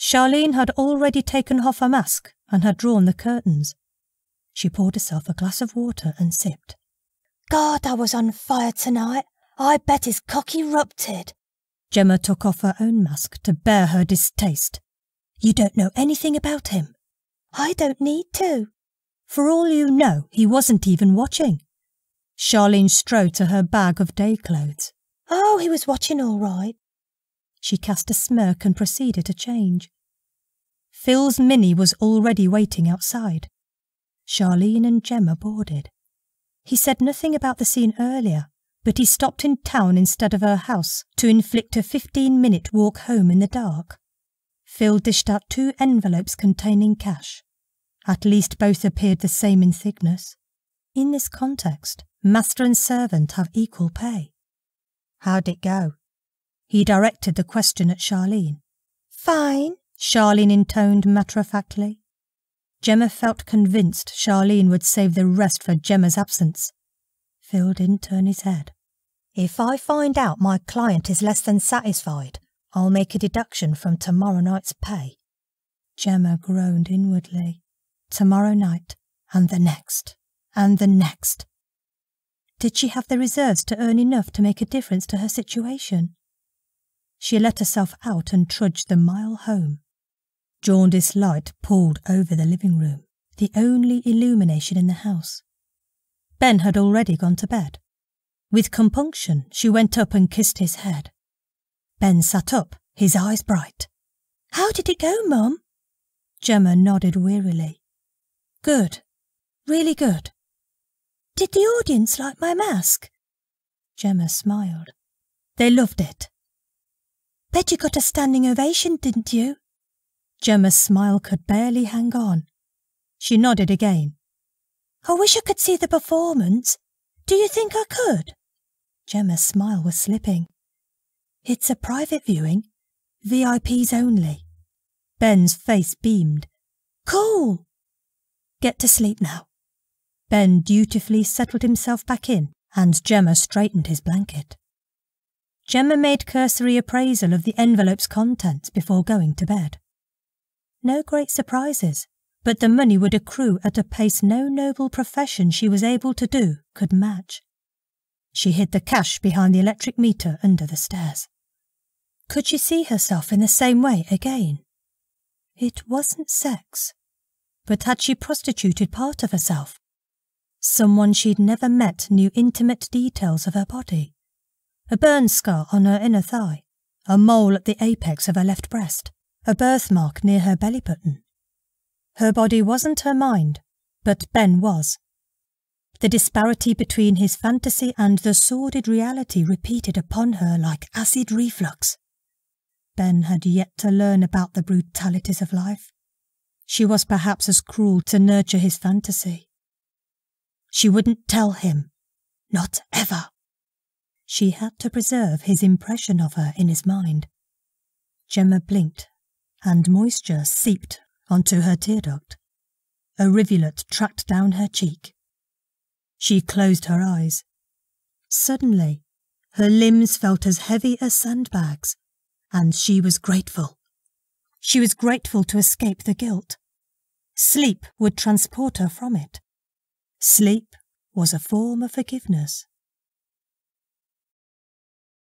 Charlene had already taken off her mask and had drawn the curtains. She poured herself a glass of water and sipped. God, I was on fire tonight. I bet his cock erupted. Gemma took off her own mask to bear her distaste. You don't know anything about him. I don't need to. For all you know, he wasn't even watching. Charlene strode to her bag of day clothes. Oh, he was watching all right. She cast a smirk and proceeded to change. Phil's Minnie was already waiting outside. Charlene and Gemma boarded. He said nothing about the scene earlier, but he stopped in town instead of her house to inflict a 15-minute walk home in the dark. Phil dished out 2 envelopes containing cash. At least both appeared the same in thickness. In this context, master and servant have equal pay. How'd it go? He directed the question at Charlene. Fine, Charlene intoned matter-of-factly. Gemma felt convinced Charlene would save the rest for Gemma's absence. Phil didn't turn his head. If I find out my client is less than satisfied, I'll make a deduction from tomorrow night's pay. Gemma groaned inwardly. Tomorrow night, and the next, and the next. Did she have the reserves to earn enough to make a difference to her situation? She let herself out and trudged the mile home. Jaundice light pulled over the living room, the only illumination in the house. Ben had already gone to bed. With compunction, she went up and kissed his head. Ben sat up, his eyes bright. How did it go, Mum? Gemma nodded wearily. Good. Really good. Did the audience like my mask? Gemma smiled. They loved it. Bet you got a standing ovation, didn't you? Gemma's smile could barely hang on. She nodded again. I wish I could see the performance. Do you think I could? Gemma's smile was slipping. It's a private viewing. VIPs only. Ben's face beamed. Cool. Get to sleep now. Ben dutifully settled himself back in, and Gemma straightened his blanket. Gemma made cursory appraisal of the envelope's contents before going to bed. No great surprises, but the money would accrue at a pace no noble profession she was able to do could match. She hid the cash behind the electric meter under the stairs. Could she see herself in the same way again? It wasn't sex, but had she prostituted part of herself? Someone she'd never met knew intimate details of her body. A burn scar on her inner thigh, a mole at the apex of her left breast, a birthmark near her belly button. Her body wasn't her mind, but Ben was. The disparity between his fantasy and the sordid reality repeated upon her like acid reflux. Ben had yet to learn about the brutalities of life. She was perhaps as cruel to nurture his fantasy. She wouldn't tell him. Not ever. She had to preserve his impression of her in his mind. Gemma blinked, and moisture seeped onto her tear duct. A rivulet tracked down her cheek. She closed her eyes. Suddenly, her limbs felt as heavy as sandbags, and she was grateful. She was grateful to escape the guilt. Sleep would transport her from it. Sleep was a form of forgiveness.